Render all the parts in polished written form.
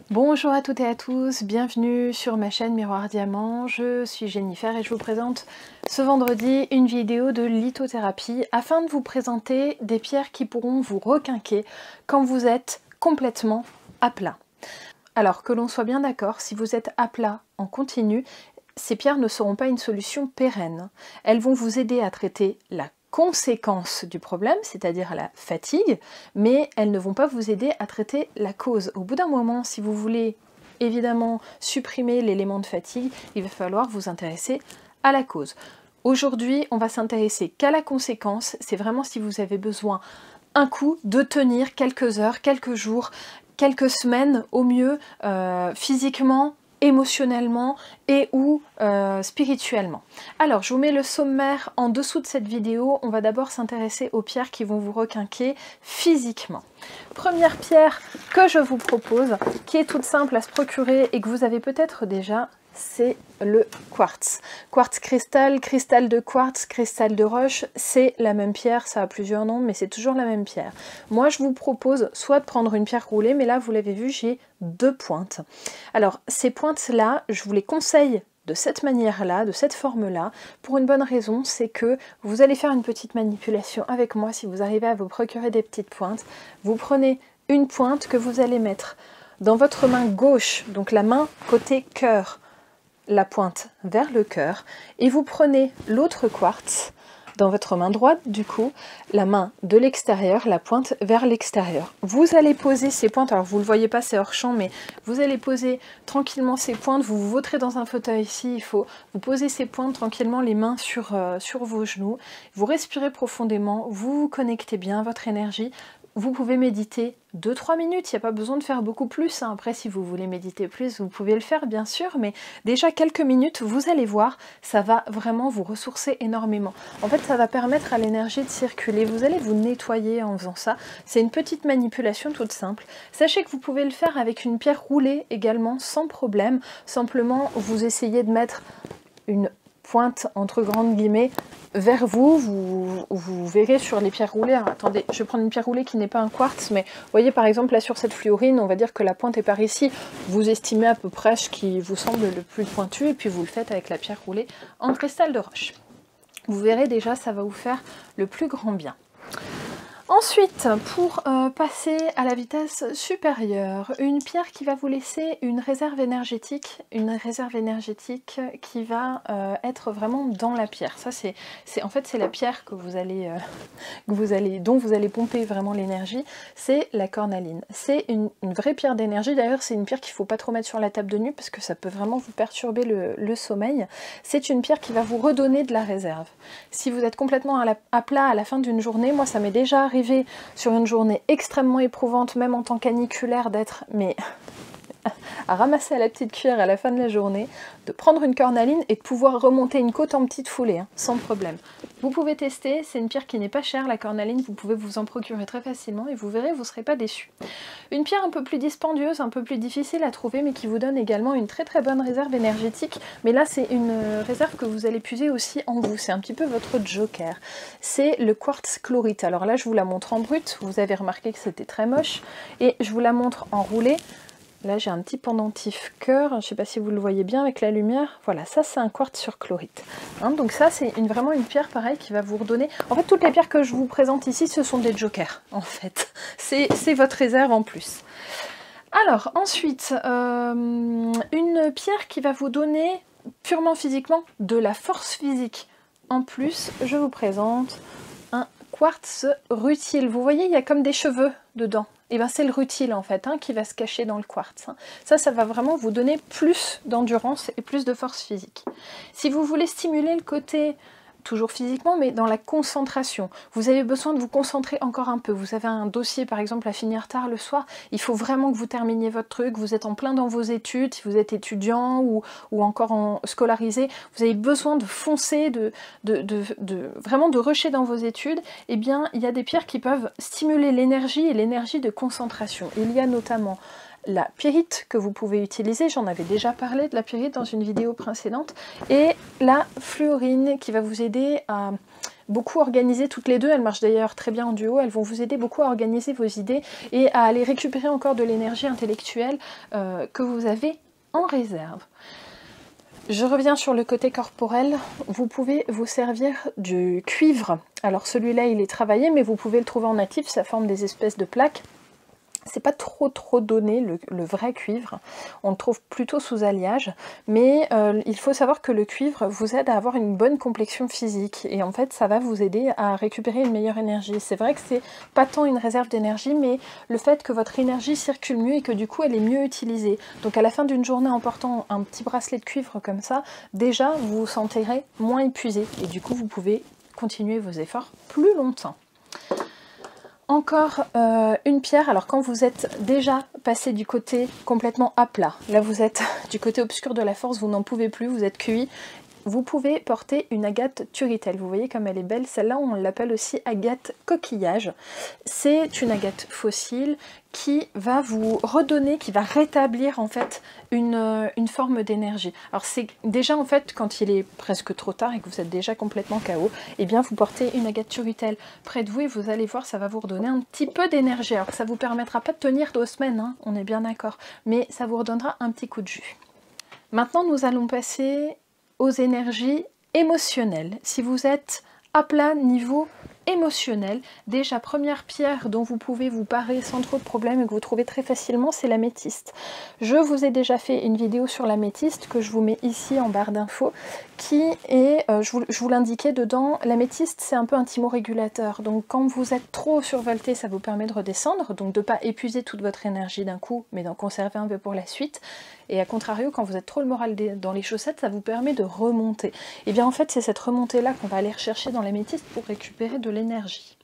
Bonjour à toutes et à tous, bienvenue sur ma chaîne Miroir Diamant, je suis Jennifer et je vous présente ce vendredi une vidéo de lithothérapie afin de vous présenter des pierres qui pourront vous requinquer quand vous êtes complètement à plat. Alors que l'on soit bien d'accord, si vous êtes à plat en continu, ces pierres ne seront pas une solution pérenne. Elles vont vous aider à traiter la conséquence du problème, c'est-à-dire la fatigue, mais elles ne vont pas vous aider à traiter la cause. Au bout d'un moment, si vous voulez évidemment supprimer l'élément de fatigue, il va falloir vous intéresser à la cause. Aujourd'hui, on va s'intéresser qu'à la conséquence, c'est vraiment si vous avez besoin un coup de tenir quelques heures, quelques jours, quelques semaines au mieux, physiquement, émotionnellement et ou spirituellement. Alors, je vous mets le sommaire en dessous de cette vidéo. On va d'abord s'intéresser aux pierres qui vont vous requinquer physiquement. Première pierre que je vous propose, qui est toute simple à se procurer et que vous avez peut-être déjà, c'est le quartz. Quartz cristal, cristal de quartz, cristal de roche, c'est la même pierre, ça a plusieurs noms, mais c'est toujours la même pierre. Moi, je vous propose soit de prendre une pierre roulée, mais là, vous l'avez vu, j'ai deux pointes. Alors, ces pointes-là, je vous les conseille de cette manière-là, de cette forme-là, pour une bonne raison, c'est que vous allez faire une petite manipulation avec moi si vous arrivez à vous procurer des petites pointes. Vous prenez une pointe que vous allez mettre dans votre main gauche, donc la main côté cœur, la pointe vers le cœur, et vous prenez l'autre quartz dans votre main droite, du coup, la main de l'extérieur, la pointe vers l'extérieur. Vous allez poser ces pointes, alors vous ne le voyez pas, c'est hors champ, mais vous allez poser tranquillement ces pointes, vous vous vautrez dans un fauteuil ici, il faut vous poser ces pointes tranquillement, les mains sur vos genoux, vous respirez profondément, vous vous connectez bien à votre énergie. Vous pouvez méditer 2-3 minutes, il n'y a pas besoin de faire beaucoup plus. Après, si vous voulez méditer plus, vous pouvez le faire, bien sûr, mais déjà quelques minutes, vous allez voir, ça va vraiment vous ressourcer énormément. En fait, ça va permettre à l'énergie de circuler. Vous allez vous nettoyer en faisant ça. C'est une petite manipulation toute simple. Sachez que vous pouvez le faire avec une pierre roulée également, sans problème. Simplement, vous essayez de mettre une pointe entre grandes guillemets vers vous, vous verrez sur les pierres roulées. Alors, attendez, je vais prendre une pierre roulée qui n'est pas un quartz, mais vous voyez par exemple là sur cette fluorine, on va dire que la pointe est par ici. Vous estimez à peu près ce qui vous semble le plus pointu et puis vous le faites avec la pierre roulée en cristal de roche. Vous verrez déjà, ça va vous faire le plus grand bien. Ensuite, pour passer à la vitesse supérieure, une pierre qui va vous laisser une réserve énergétique qui va être vraiment dans la pierre. Ça, en fait, c'est la pierre que dont vous allez pomper vraiment l'énergie, c'est la cornaline. C'est une vraie pierre d'énergie, d'ailleurs c'est une pierre qu'il ne faut pas trop mettre sur la table de nuit parce que ça peut vraiment vous perturber le sommeil. C'est une pierre qui va vous redonner de la réserve. Si vous êtes complètement à plat à la fin d'une journée, moi ça m'est déjà arrivé sur une journée extrêmement éprouvante, même en tant qu'aniculaire, d'être à ramasser à la petite cuillère à la fin de la journée, de prendre une cornaline et de pouvoir remonter une côte en petite foulée, sans problème. Vous pouvez tester, c'est une pierre qui n'est pas chère, la cornaline, vous pouvez vous en procurer très facilement et vous verrez, vous ne serez pas déçus. Une pierre un peu plus dispendieuse, un peu plus difficile à trouver, mais qui vous donne également une très très bonne réserve énergétique, mais là c'est une réserve que vous allez puiser aussi en vous, c'est un petit peu votre joker. C'est le quartz chlorite. Alors là je vous la montre en brut, vous avez remarqué que c'était très moche, et je vous la montre en roulé. Là, j'ai un petit pendentif cœur, je ne sais pas si vous le voyez bien avec la lumière. Voilà, ça c'est un quartz sur chlorite. Donc ça, c'est vraiment une pierre pareille qui va vous redonner... En fait, toutes les pierres que je vous présente ici, ce sont des jokers, en fait. C'est votre réserve en plus. Alors, ensuite, une pierre qui va vous donner, purement physiquement, de la force physique. En plus, je vous présente un quartz rutile. Vous voyez, il y a comme des cheveux dedans. Et bien c'est le rutile en fait qui va se cacher dans le quartz. Ça va vraiment vous donner plus d'endurance et plus de force physique. Si vous voulez stimuler le côté, toujours physiquement, mais dans la concentration, vous avez besoin de vous concentrer encore un peu. Vous avez un dossier par exemple à finir tard le soir, il faut vraiment que vous terminiez votre truc, vous êtes en plein dans vos études, si vous êtes étudiant ou encore scolarisé, vous avez besoin de foncer, vraiment de rusher dans vos études, et bien il y a des pierres qui peuvent stimuler l'énergie et l'énergie de concentration. Il y a notamment la pyrite que vous pouvez utiliser, j'en avais déjà parlé de la pyrite dans une vidéo précédente, et la fluorine qui va vous aider à beaucoup organiser toutes les deux, elles marchent d'ailleurs très bien en duo, elles vont vous aider beaucoup à organiser vos idées et à aller récupérer encore de l'énergie intellectuelle que vous avez en réserve. Je reviens sur le côté corporel, vous pouvez vous servir du cuivre. Alors celui-là il est travaillé mais vous pouvez le trouver en natif, ça forme des espèces de plaques. C'est pas trop donné le vrai cuivre, on le trouve plutôt sous alliage, mais il faut savoir que le cuivre vous aide à avoir une bonne complexion physique et en fait ça va vous aider à récupérer une meilleure énergie. C'est vrai que c'est pas tant une réserve d'énergie, mais le fait que votre énergie circule mieux et que du coup elle est mieux utilisée. Donc à la fin d'une journée en portant un petit bracelet de cuivre comme ça, déjà vous vous sentirez moins épuisé et du coup vous pouvez continuer vos efforts plus longtemps. Encore une pierre, alors quand vous êtes déjà passé du côté complètement à plat, là vous êtes du côté obscur de la force, vous n'en pouvez plus, vous êtes cuit, vous pouvez porter une agate turritelle. Vous voyez comme elle est belle, celle-là on l'appelle aussi agate coquillage. C'est une agate fossile qui va vous redonner, qui va rétablir en fait une forme d'énergie. Alors c'est déjà en fait quand il est presque trop tard et que vous êtes déjà complètement KO, et bien vous portez une agate turritelle près de vous et vous allez voir ça va vous redonner un petit peu d'énergie. Alors ça vous permettra pas de tenir 2 semaines, hein, on est bien d'accord, mais ça vous redonnera un petit coup de jus. Maintenant nous allons passer aux énergies émotionnelles. Si vous êtes à plat niveau émotionnel, déjà première pierre dont vous pouvez vous parer sans trop de problèmes et que vous trouvez très facilement, c'est l'améthyste. Je vous ai déjà fait une vidéo sur l'améthyste que je vous mets ici en barre d'infos, qui est, je vous l'indiquais dedans, l'améthyste c'est un peu un thymorégulateur, donc quand vous êtes trop survolté ça vous permet de redescendre, donc de ne pas épuiser toute votre énergie d'un coup, mais d'en conserver un peu pour la suite, et à contrario quand vous êtes trop le moral dans les chaussettes, ça vous permet de remonter. Et bien en fait c'est cette remontée là qu'on va aller rechercher dans l'améthyste pour récupérer de l'énergie.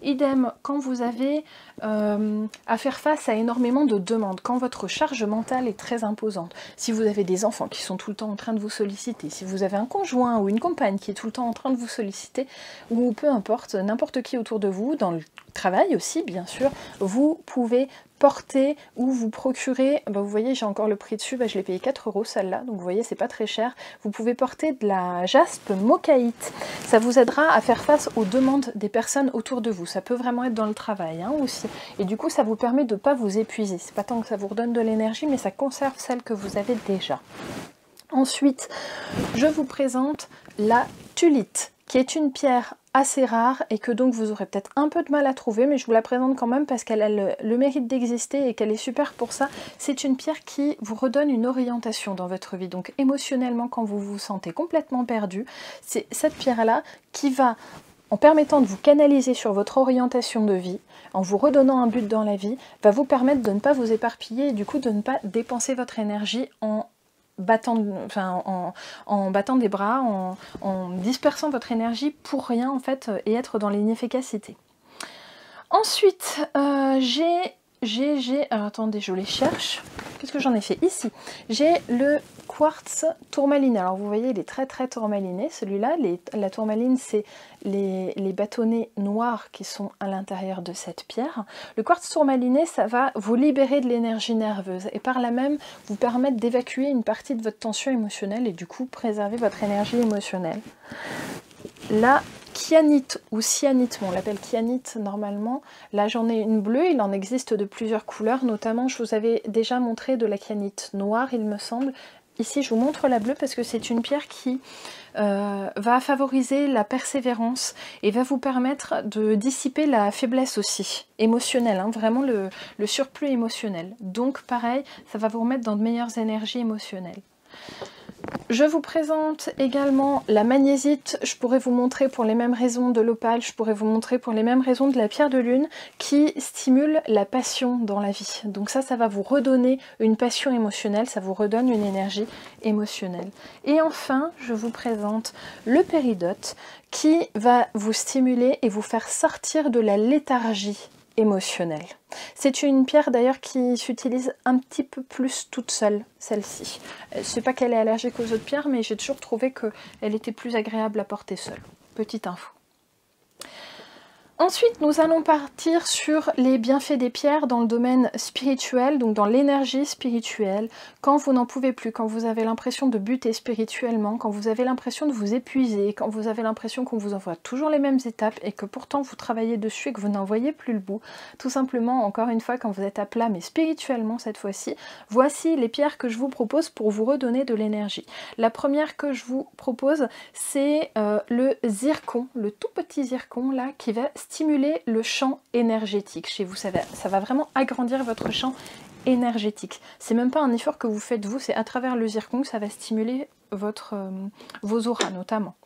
Idem, quand vous avez à faire face à énormément de demandes, quand votre charge mentale est très imposante, si vous avez des enfants qui sont tout le temps en train de vous solliciter, si vous avez un conjoint ou une compagne qui est tout le temps en train de vous solliciter, ou peu importe, n'importe qui autour de vous, dans le travail aussi bien sûr, vous pouvez porter ou vous procurer, vous voyez j'ai encore le prix dessus, je l'ai payé 4 € celle-là, donc vous voyez c'est pas très cher, vous pouvez porter de la jaspe mocaïte, ça vous aidera à faire face aux demandes des personnes autour de vous, ça peut vraiment être dans le travail hein, aussi, et du coup ça vous permet de ne pas vous épuiser, c'est pas tant que ça vous redonne de l'énergie mais ça conserve celle que vous avez déjà. Ensuite je vous présente la thulite, qui est une pierre assez rare et que donc vous aurez peut-être un peu de mal à trouver, mais je vous la présente quand même parce qu'elle a le mérite d'exister et qu'elle est super pour ça. C'est une pierre qui vous redonne une orientation dans votre vie, donc émotionnellement quand vous vous sentez complètement perdu, c'est cette pierre-là qui va, en permettant de vous canaliser sur votre orientation de vie, en vous redonnant un but dans la vie, va vous permettre de ne pas vous éparpiller et du coup de ne pas dépenser votre énergie en battant des bras, en dispersant votre énergie pour rien en fait et être dans l'inefficacité. Ensuite, alors attendez, je les cherche. Qu'est-ce que j'en ai fait ici? J'ai le quartz tourmaliné. Alors vous voyez, il est très tourmaliné. Celui-là, la tourmaline, c'est les bâtonnets noirs qui sont à l'intérieur de cette pierre. Le quartz tourmaliné, ça va vous libérer de l'énergie nerveuse et par là même vous permettre d'évacuer une partie de votre tension émotionnelle et du coup préserver votre énergie émotionnelle. La kyanite ou cyanite, on l'appelle kyanite normalement, là j'en ai une bleue, il en existe de plusieurs couleurs, notamment je vous avais déjà montré de la kyanite noire il me semble. Ici je vous montre la bleue parce que c'est une pierre qui va favoriser la persévérance et va vous permettre de dissiper la faiblesse aussi, émotionnelle, hein, vraiment le surplus émotionnel. Donc pareil, ça va vous remettre dans de meilleures énergies émotionnelles. Je vous présente également la magnézite, je pourrais vous montrer pour les mêmes raisons de l'opale, je pourrais vous montrer pour les mêmes raisons de la pierre de lune qui stimule la passion dans la vie. Donc ça va vous redonner une passion émotionnelle, ça vous redonne une énergie émotionnelle. Et enfin, je vous présente le péridote qui va vous stimuler et vous faire sortir de la léthargie émotionnelle. C'est une pierre d'ailleurs qui s'utilise un petit peu plus toute seule, celle-ci. C'est pas qu'elle est allergique aux autres pierres, mais j'ai toujours trouvé qu'elle était plus agréable à porter seule. Petite info. Ensuite, nous allons partir sur les bienfaits des pierres dans le domaine spirituel, donc dans l'énergie spirituelle. Quand vous n'en pouvez plus, quand vous avez l'impression de buter spirituellement, quand vous avez l'impression de vous épuiser, quand vous avez l'impression qu'on vous envoie toujours les mêmes étapes et que pourtant vous travaillez dessus et que vous n'en voyez plus le bout. Tout simplement, encore une fois, quand vous êtes à plat, mais spirituellement cette fois-ci, voici les pierres que je vous propose pour vous redonner de l'énergie. La première que je vous propose, c'est le zircon, le tout petit zircon là, qui va stimuler le champ énergétique chez vous. Ça va vraiment agrandir votre champ énergétique. C'est même pas un effort que vous faites vous, c'est à travers le zircon que ça va stimuler vos auras notamment.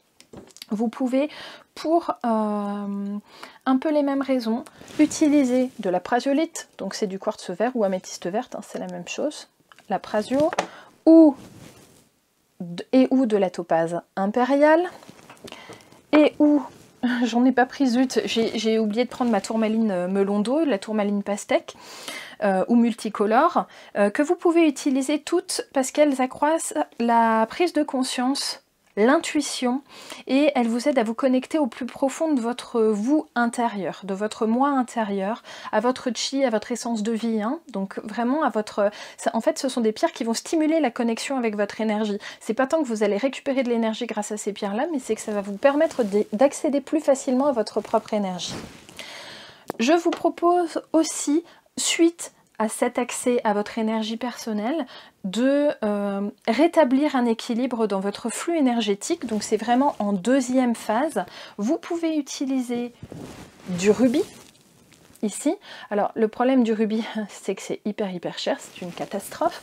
Vous pouvez, pour un peu les mêmes raisons, utiliser de la prasiolite, donc c'est du quartz vert ou améthyste verte, hein, c'est la même chose, la prasio, ou de la topaze impériale, ou j'en ai pas pris, zut, j'ai oublié de prendre ma tourmaline melon d'eau, la tourmaline pastèque, ou multicolore, que vous pouvez utiliser toutes parce qu'elles accroissent la prise de conscience, l'intuition, et elles vous aident à vous connecter au plus profond de votre vous intérieur, de votre moi intérieur, à votre chi, à votre essence de vie, hein. Donc vraiment à votre... En fait, ce sont des pierres qui vont stimuler la connexion avec votre énergie. C'est pas tant que vous allez récupérer de l'énergie grâce à ces pierres-là, mais c'est que ça va vous permettre d'accéder plus facilement à votre propre énergie. Je vous propose aussi, suite à cet accès à votre énergie personnelle, de rétablir un équilibre dans votre flux énergétique. Donc c'est vraiment en deuxième phase. Vous pouvez utiliser du rubis ici. Alors le problème du rubis, c'est que c'est hyper cher, c'est une catastrophe.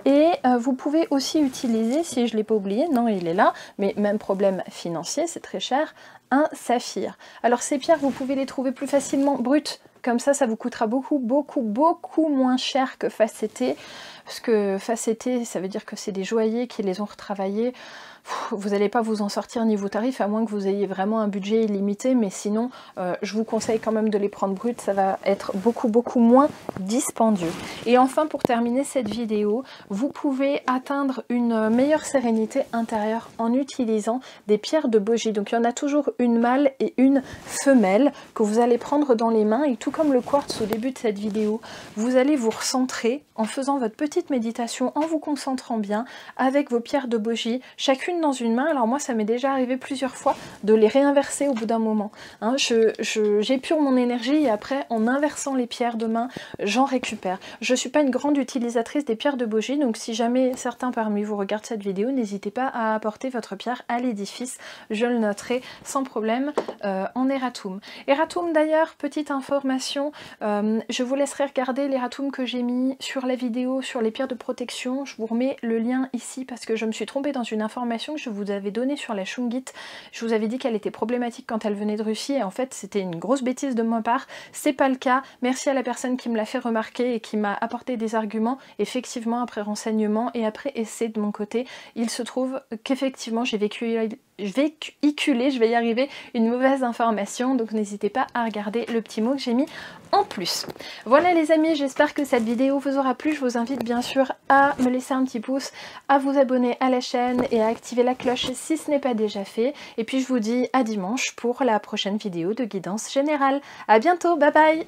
Et vous pouvez aussi utiliser, si je ne l'ai pas oublié, non il est là, mais même problème financier, c'est très cher, un saphir. Alors ces pierres, vous pouvez les trouver plus facilement brutes. Comme ça vous coûtera beaucoup moins cher que facetté. Parce que facetté, ça veut dire que c'est des joailliers qui les ont retravaillés. Vous n'allez pas vous en sortir niveau tarif, à moins que vous ayez vraiment un budget illimité, mais sinon, je vous conseille quand même de les prendre brutes, ça va être beaucoup moins dispendieux. Et enfin, pour terminer cette vidéo, vous pouvez atteindre une meilleure sérénité intérieure en utilisant des pierres de Boji. Donc il y en a toujours une mâle et une femelle que vous allez prendre dans les mains, et tout comme le quartz au début de cette vidéo, vous allez vous recentrer en faisant votre petite méditation, en vous concentrant bien avec vos pierres de Boji, chacune dans une main. Alors moi ça m'est déjà arrivé plusieurs fois de les réinverser au bout d'un moment, hein. J'épure mon énergie et après en inversant les pierres de main j'en récupère. Je suis pas une grande utilisatrice des pierres de Boji, donc si jamais certains parmi vous regardent cette vidéo, n'hésitez pas à apporter votre pierre à l'édifice, je le noterai sans problème en erratum. Erratum d'ailleurs, petite information, je vous laisserai regarder l'erratum que j'ai mis sur la vidéo sur les pierres de protection. Je vous remets le lien ici parce que je me suis trompée dans une information que je vous avais donnée sur la shungite. Je vous avais dit qu'elle était problématique quand elle venait de Russie et en fait c'était une grosse bêtise de ma part. C'est pas le cas. Merci à la personne qui me l'a fait remarquer et qui m'a apporté des arguments. Effectivement, après renseignement et après essai de mon côté, il se trouve qu'effectivement j'ai véhiculé, je vais y arriver, une mauvaise information, donc n'hésitez pas à regarder le petit mot que j'ai mis en plus. Voilà les amis, j'espère que cette vidéo vous aura plu. Je vous invite bien sûr à me laisser un petit pouce, à vous abonner à la chaîne et à activer la cloche si ce n'est pas déjà fait. Et puis je vous dis à dimanche pour la prochaine vidéo de guidance générale. À bientôt, bye bye!